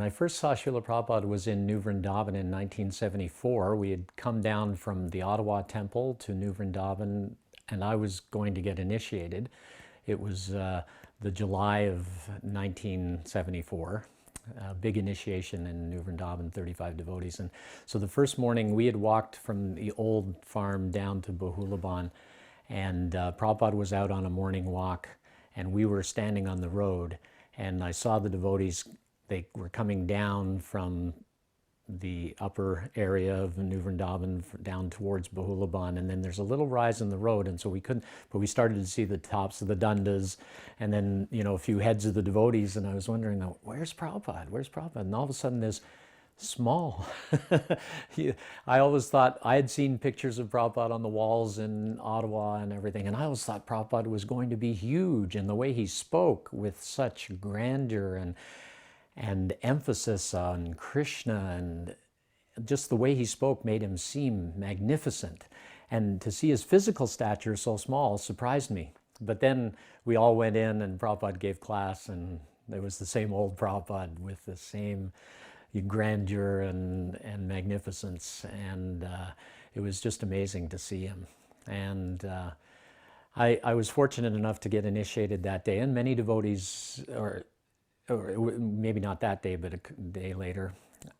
when I first saw Srila Prabhupada was in New Vrindavan in 1974. We had come down from the Ottawa temple to New Vrindavan, and I was going to get initiated. It was the July of 1974. Big initiation in New Vrindavan, 35 devotees. And so the first morning we had walked from the old farm down to Bahulaban, and Prabhupada was out on a morning walk, and we were standing on the road, and I saw the devotees. They were coming down from the upper area of New Vrindavan down towards Bahulaban, and then there's a little rise in the road, and so we couldn't, but we started to see the tops of the dundas, and then, you know, a few heads of the devotees, and I was wondering, where's Prabhupada? Where's Prabhupada? And all of a sudden this small, I always thought, I had seen pictures of Prabhupada on the walls in Ottawa and everything, and I always thought Prabhupada was going to be huge, and the way he spoke with such grandeur and emphasis on Krishna, and just the way he spoke made him seem magnificent. And to see his physical stature so small surprised me. But then we all went in and Prabhupada gave class, and there was the same old Prabhupada with the same grandeur and magnificence. And it was just amazing to see him. And I was fortunate enough to get initiated that day, and many devotees, or maybe not that day, but a day later.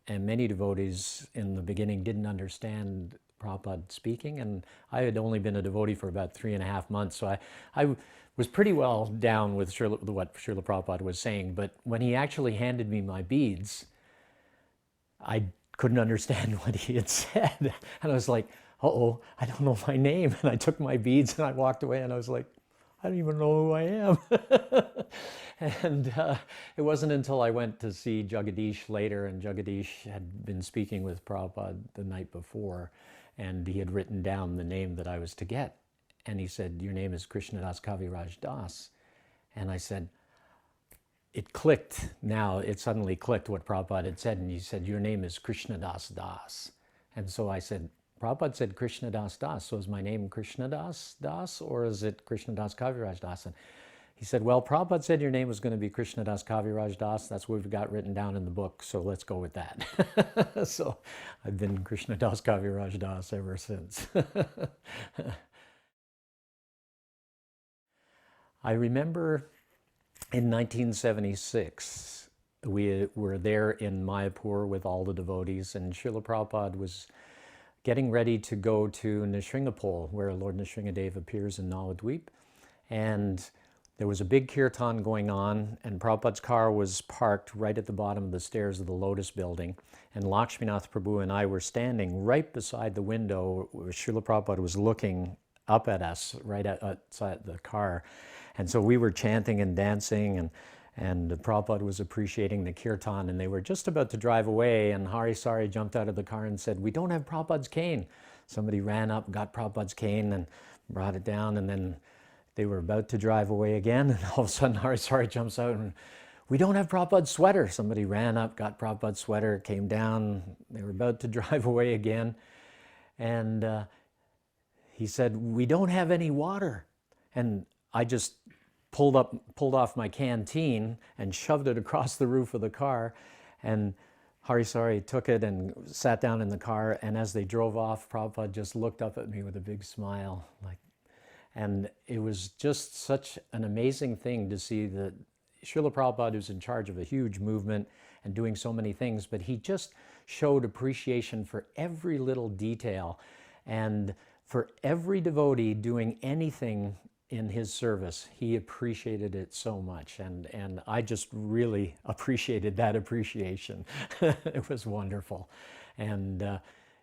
And many devotees in the beginning didn't understand Prabhupada speaking, and I had only been a devotee for about 3.5 months, so I was pretty well down with what Srila Prabhupada was saying, but when he actually handed me my beads, I couldn't understand what he had said. And I was like, uh-oh, I don't know my name. And I took my beads and I walked away, and I was like, I don't even know who I am. And it wasn't until I went to see Jagadish later, and Jagadish had been speaking with Prabhupada the night before, and he had written down the name that I was to get. And he said, your name is Krishnadas Kaviraj Das. And I said, it clicked now, it suddenly clicked what Prabhupada had said, and he said, your name is Krishnadas Das. And so I said, Prabhupada said Krishnadas Das, so is my name Krishnadas Das, or is it Krishnadas Kaviraj Das? And he said, well, Prabhupada said your name was going to be Krishnadas Kaviraj Das. That's what we've got written down in the book, so let's go with that. So I've been Krishnadas Kaviraj Das ever since. I remember in 1976, we were there in Mayapur with all the devotees, and Srila Prabhupada was getting ready to go to Nrsimhapol, where Lord Nrsimhadev appears in Navadvip. And there was a big kirtan going on, and Prabhupada's car was parked right at the bottom of the stairs of the Lotus building. And Lakshminath Prabhu and I were standing right beside the window where Srila Prabhupada was looking up at us right outside the car. And so we were chanting and dancing, and Prabhupada was appreciating the kirtan, and they were just about to drive away, and Hari Sari jumped out of the car and said, we don't have Prabhupada's cane. Somebody ran up, got Prabhupada's cane, and brought it down, and then they were about to drive away again, and all of a sudden Hari Sari jumps out, and we don't have Prabhupada's sweater. Somebody ran up, got Prabhupada's sweater, came down, they were about to drive away again, and he said, we don't have any water. And I just pulled off my canteen and shoved it across the roof of the car, and Hari Sari took it and sat down in the car, and as they drove off, Prabhupada just looked up at me with a big smile, and it was just such an amazing thing to see that Srila Prabhupada is in charge of a huge movement and doing so many things, but he just showed appreciation for every little detail, and for every devotee doing anything in his service, he appreciated it so much, and I just really appreciated that appreciation. It was wonderful. And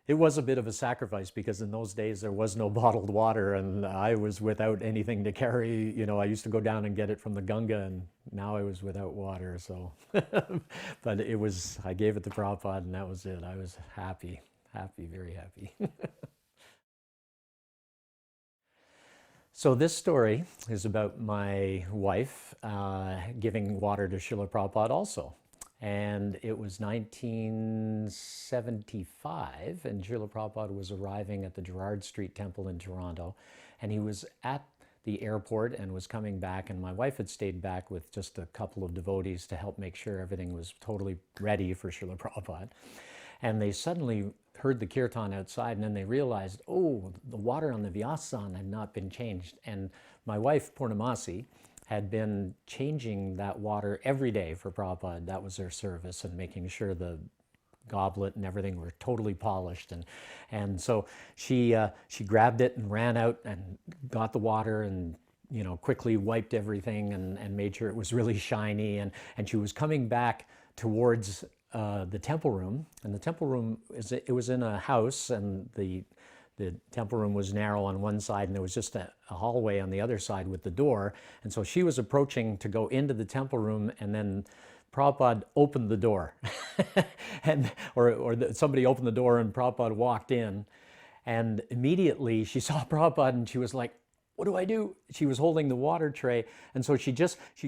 it was a bit of a sacrifice, because in those days there was no bottled water, and I was without anything to carry. You know, I used to go down and get it from the Ganga, and now I was without water, so. But it was, I gave it to Prabhupada, and that was it. I was happy, very happy. So this story is about my wife giving water to Srila Prabhupada also. And it was 1975, and Srila Prabhupada was arriving at the Gerrard Street Temple in Toronto, and he was at the airport and was coming back, and my wife had stayed back with just a couple of devotees to help make sure everything was totally ready for Srila Prabhupada. And they suddenly heard the kirtan outside, and then they realized, oh, the water on the Vyasan had not been changed. And my wife, Purnamasi, had been changing that water every day for Prabhupada. That was their service, and making sure the goblet and everything were totally polished. And so she grabbed it and ran out and got the water and quickly wiped everything and made sure it was really shiny. And she was coming back towards the temple room. And the temple room, it was in a house, and the temple room was narrow on one side, and there was just a hallway on the other side with the door. And so she was approaching to go into the temple room, and then Prabhupada opened the door. Somebody opened the door, and Prabhupada walked in. And immediately she saw Prabhupada, and she was like, what do I do? She was holding the water tray. And so she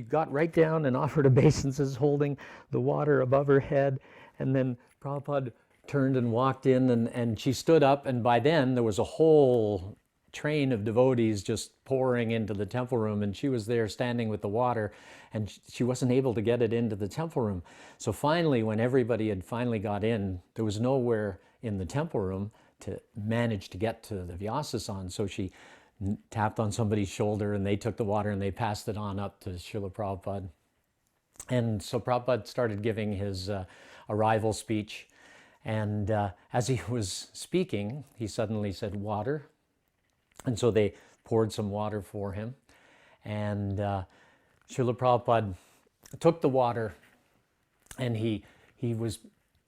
got right down and offered a obeisance, holding the water above her head. And then Prabhupada turned and walked in, and she stood up. And by then there was a whole train of devotees just pouring into the temple room, and she was there standing with the water, and she wasn't able to get it into the temple room. So finally, when everybody had finally got in, there was nowhere in the temple room to manage to get to the Vyasasan. So she tapped on somebody's shoulder, and they took the water and they passed it on up to Srila Prabhupada. And so Prabhupada started giving his arrival speech. And as he was speaking, he suddenly said, water. And so they poured some water for him. And Srila Prabhupada took the water, and he was,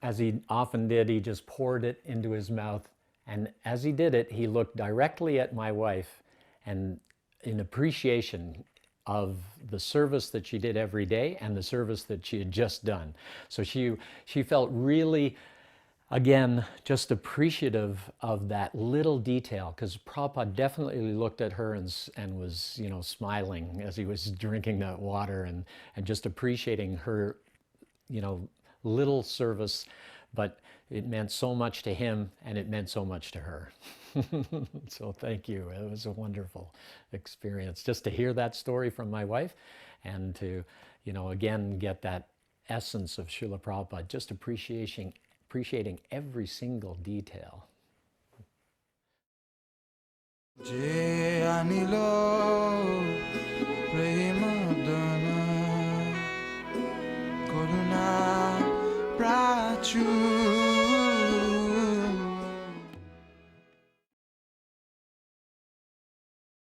as he often did, he just poured it into his mouth. And as he did it, he looked directly at my wife, and in appreciation of the service that she did every day and the service that she had just done. So she felt really, again, just appreciative of that little detail, because Prabhupada definitely looked at her and was, smiling as he was drinking that water, and just appreciating her, little service, but it meant so much to him, and it meant so much to her. So thank you. It was a wonderful experience just to hear that story from my wife, and to, again, get that essence of Srila Prabhupada, just appreciating every single detail.